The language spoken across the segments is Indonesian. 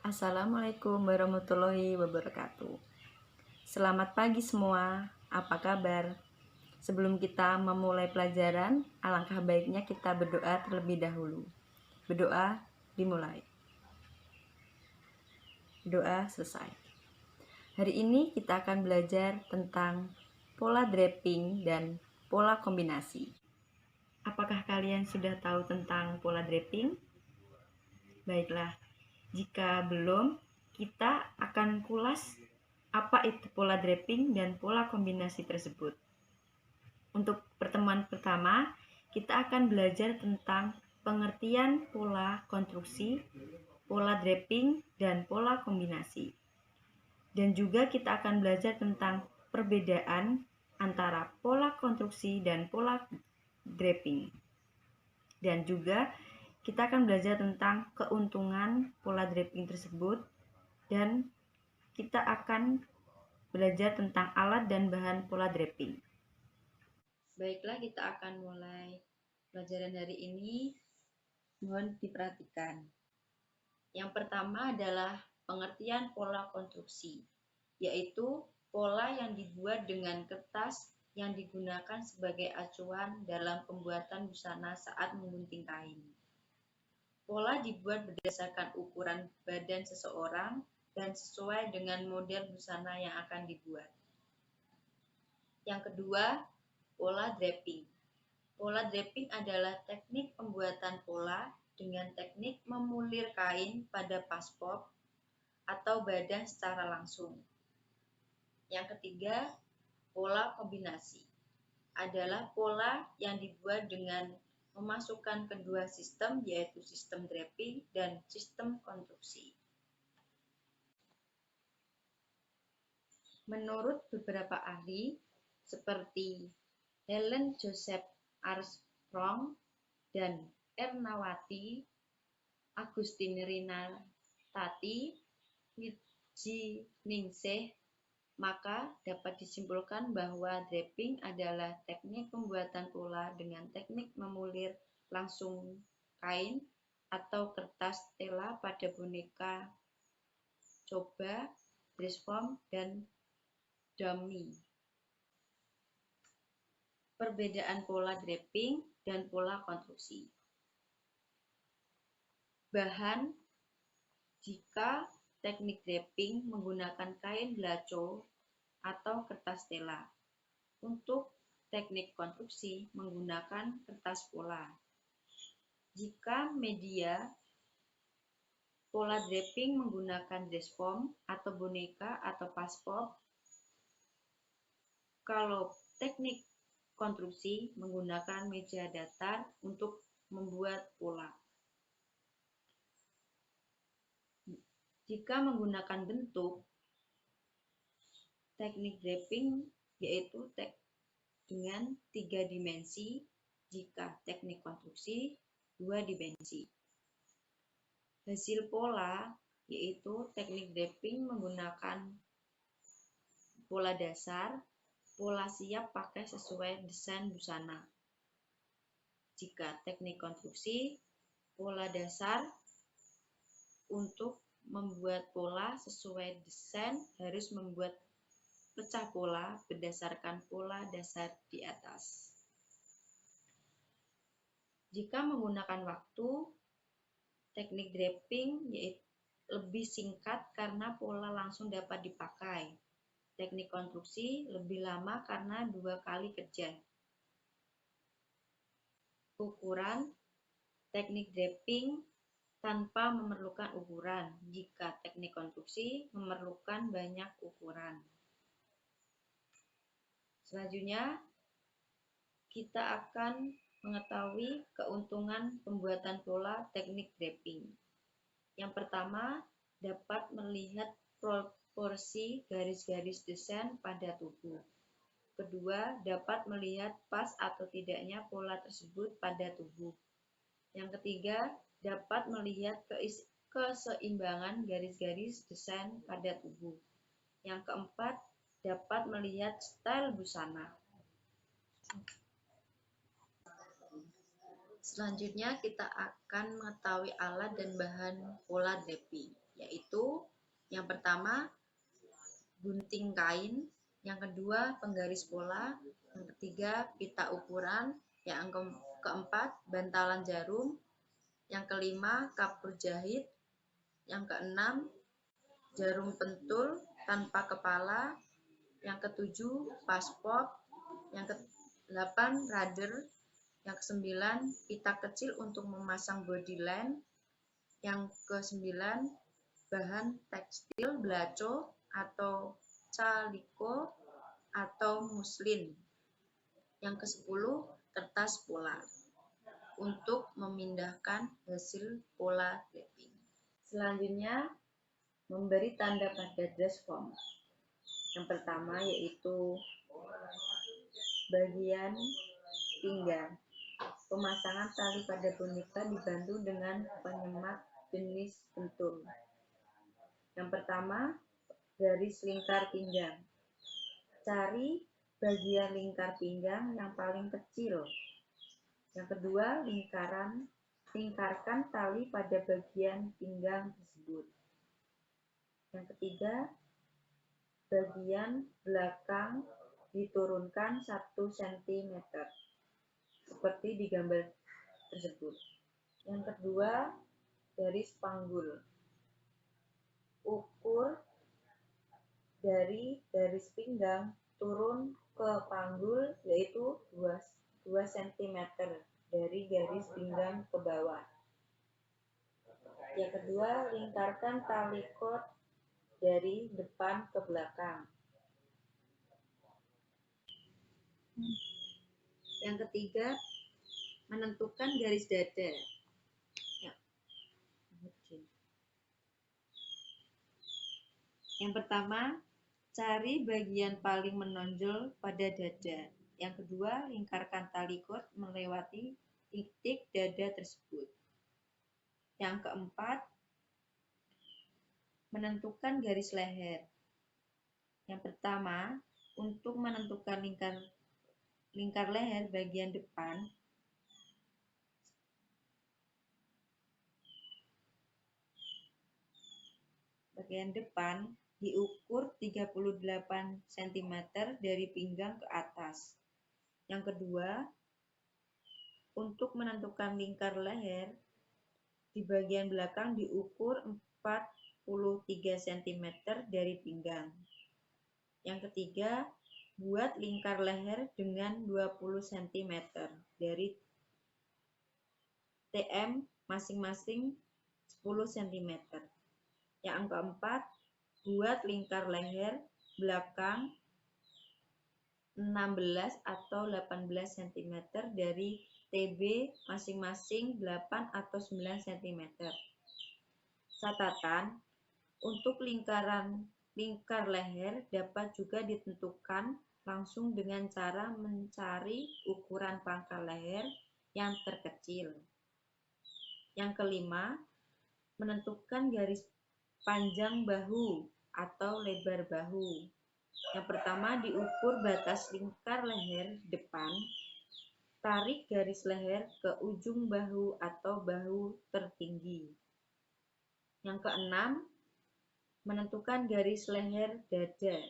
Assalamualaikum warahmatullahi wabarakatuh. Selamat pagi semua, apa kabar? Sebelum kita memulai pelajaran, alangkah baiknya kita berdoa terlebih dahulu. Berdoa dimulai. Doa selesai. Hari ini kita akan belajar tentang pola draping dan pola kombinasi. Apakah kalian sudah tahu tentang pola draping? Baiklah, jika belum, kita akan kulas apa itu pola draping dan pola kombinasi tersebut. Untuk pertemuan pertama, kita akan belajar tentang pengertian pola konstruksi, pola draping, dan pola kombinasi. Dan juga kita akan belajar tentang perbedaan antara pola konstruksi dan pola draping. Dan juga kita akan belajar tentang keuntungan pola draping tersebut dan kita akan belajar tentang alat dan bahan pola draping. Baiklah, kita akan mulai pelajaran hari ini. Mohon diperhatikan. Yang pertama adalah pengertian pola konstruksi, yaitu pola yang dibuat dengan kertas yang digunakan sebagai acuan dalam pembuatan busana saat menggunting kain. Pola dibuat berdasarkan ukuran badan seseorang dan sesuai dengan model busana yang akan dibuat. Yang kedua, pola draping. Pola draping adalah teknik pembuatan pola dengan teknik memulir kain pada paspop atau badan secara langsung. Yang ketiga, pola kombinasi adalah pola yang dibuat dengan memasukkan kedua sistem, yaitu sistem draping dan sistem konstruksi. Menurut beberapa ahli seperti Helen Joseph Armstrong dan Ernawati Agustininartati Wijiningsih, maka dapat disimpulkan bahwa draping adalah teknik pembuatan pola dengan teknik memulir langsung kain atau kertas tela pada boneka, coba, dress form, dan dummy. Perbedaan pola draping dan pola konstruksi. Bahan: jika teknik draping menggunakan kain belaco atau kertas tela. Untuk teknik konstruksi menggunakan kertas pola. Jika media, pola draping menggunakan dress form atau boneka atau paspop. Kalau teknik konstruksi menggunakan meja datar untuk membuat pola. Jika menggunakan bentuk, teknik draping yaitu dengan 3 dimensi, jika teknik konstruksi 2 dimensi. Hasil pola yaitu teknik draping menggunakan pola dasar, pola siap pakai sesuai desain busana. Jika teknik konstruksi, pola dasar untuk membuat pola sesuai desain harus membuat pecah pola berdasarkan pola dasar di atas. Jika menggunakan waktu, teknik draping yaitu lebih singkat karena pola langsung dapat dipakai. Teknik konstruksi lebih lama karena 2 kali kerja. Ukuran: teknik draping tanpa memerlukan ukuran, jika teknik konstruksi memerlukan banyak ukuran. Selanjutnya, kita akan mengetahui keuntungan pembuatan pola teknik draping. Yang pertama, dapat melihat proporsi garis-garis desain pada tubuh. Kedua, dapat melihat pas atau tidaknya pola tersebut pada tubuh. Yang ketiga, dapat melihat keseimbangan garis-garis desain pada tubuh. Yang keempat, dapat melihat style busana. Selanjutnya kita akan mengetahui alat dan bahan pola draping, yaitu yang pertama gunting kain, yang kedua penggaris pola, yang ketiga pita ukuran, yang keempat bantalan jarum, yang kelima kapur jahit, yang keenam jarum pentul tanpa kepala, yang ketujuh pasport, yang ke-8 rudder, yang ke-9 pita kecil untuk memasang body lamp, yang ke-9 bahan tekstil belaco atau caliko atau muslin, yang ke-10 kertas pola untuk memindahkan hasil pola draping. Selanjutnya memberi tanda pada dress form. Yang pertama yaitu bagian pinggang. Pemasangan tali pada boneka dibantu dengan penyemat jenis pentul. Yang pertama, garis lingkar pinggang. Cari bagian lingkar pinggang yang paling kecil. Yang kedua, lingkarkan tali pada bagian pinggang tersebut. Yang ketiga, bagian belakang diturunkan 1 cm seperti di gambar tersebut. Yang kedua, garis panggul. Ukur dari garis pinggang turun ke panggul yaitu 2 cm dari garis pinggang ke bawah. Yang kedua, lingkarkan tali kot dari depan ke belakang. Yang ketiga, menentukan garis dada. Yang pertama, cari bagian paling menonjol pada dada. Yang kedua, lingkarkan tali kot melewati titik dada tersebut. Yang keempat, menentukan garis leher. Yang pertama, untuk menentukan lingkar leher bagian depan diukur 38 cm dari pinggang ke atas. Yang kedua, untuk menentukan lingkar leher di bagian belakang diukur 43 cm dari pinggang. Yang ketiga, buat lingkar leher dengan 20 cm dari TM masing-masing 10 cm. Yang keempat, buat lingkar leher belakang 16 atau 18 cm dari TB masing-masing 8 atau 9 cm. Catatan, untuk lingkar leher dapat juga ditentukan langsung dengan cara mencari ukuran pangkal leher yang terkecil. Yang kelima, menentukan garis panjang bahu atau lebar bahu. Yang pertama, diukur batas lingkar leher depan. Tarik garis leher ke ujung bahu atau bahu tertinggi. Yang keenam, menentukan garis leher dada.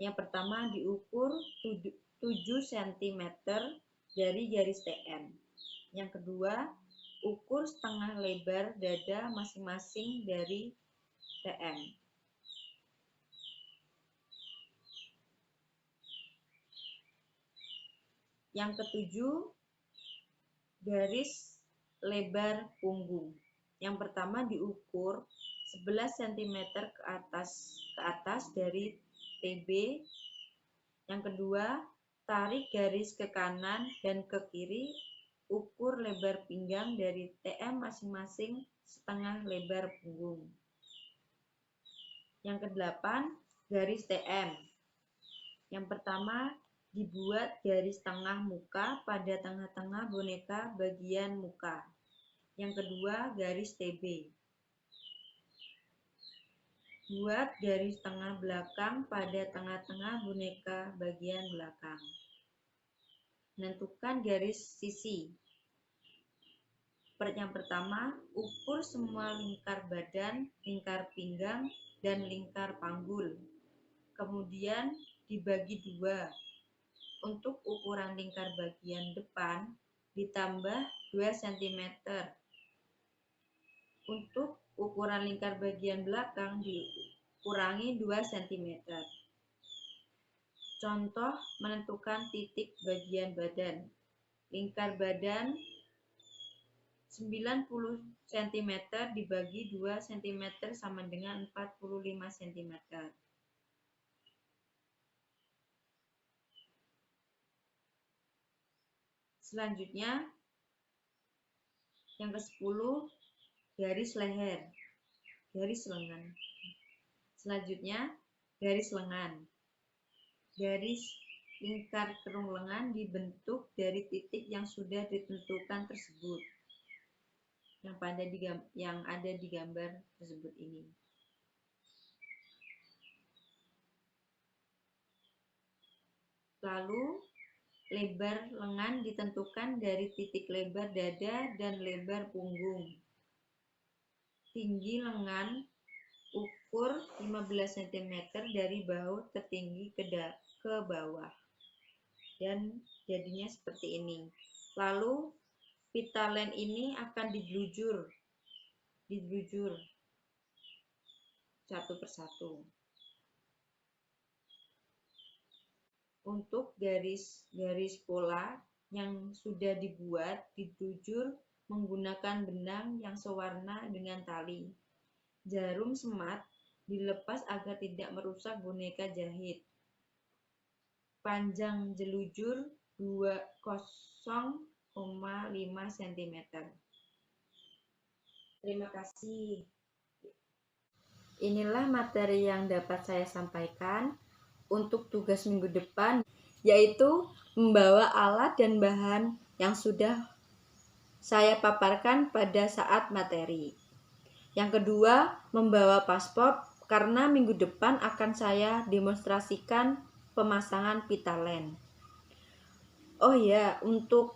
Yang pertama, diukur 7 cm dari garis TM. Yang kedua, ukur setengah lebar dada masing-masing dari TM. Yang ketujuh, garis lebar punggung. Yang pertama diukur 11 cm ke atas dari TB. Yang kedua, tarik garis ke kanan dan ke kiri, ukur lebar pinggang dari TM masing-masing setengah lebar punggung. Yang kedelapan, garis TM. Yang pertama, dibuat garis tengah muka pada tengah-tengah boneka bagian muka. Yang kedua, garis TB. Buat garis tengah belakang pada tengah-tengah boneka bagian belakang. Menentukan garis sisi. Yang pertama, ukur semua lingkar badan, lingkar pinggang, dan lingkar panggul. Kemudian dibagi dua. Untuk ukuran lingkar bagian depan ditambah 2 cm. Untuk ukuran lingkar bagian belakang dikurangi 2 cm. Contoh menentukan titik bagian badan. Lingkar badan 90 cm dibagi 2 cm sama dengan 45 cm. Selanjutnya, yang ke-10, garis leher, garis lengan. Selanjutnya, garis lengan. Garis lingkar kerung lengan dibentuk dari titik yang sudah ditentukan tersebut, yang ada di gambar tersebut ini. Lalu, lebar lengan ditentukan dari titik lebar dada dan lebar punggung. Tinggi lengan ukur 15 cm dari bahu tertinggi ke bawah. Dan jadinya seperti ini. Lalu pitalen ini akan digelujur satu persatu. Untuk garis pola yang sudah dibuat digelujur menggunakan benang yang sewarna dengan tali. Jarum semat dilepas agar tidak merusak boneka jahit. Panjang jelujur 0,5 cm. Terima kasih. Inilah materi yang dapat saya sampaikan untuk tugas minggu depan, yaitu membawa alat dan bahan yang sudah saya paparkan pada saat materi. Yang kedua, membawa paspor karena minggu depan akan saya demonstrasikan pemasangan pitalen. Oh ya, untuk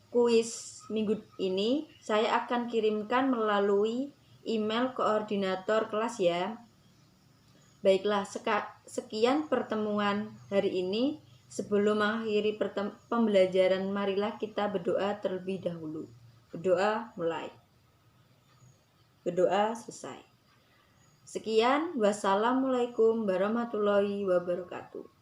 kuis minggu ini saya akan kirimkan melalui email koordinator kelas ya. Baiklah, sekian pertemuan hari ini. Sebelum mengakhiri pembelajaran, marilah kita berdoa terlebih dahulu. Berdoa mulai. Berdoa selesai. Sekian, wassalamualaikum warahmatullahi wabarakatuh.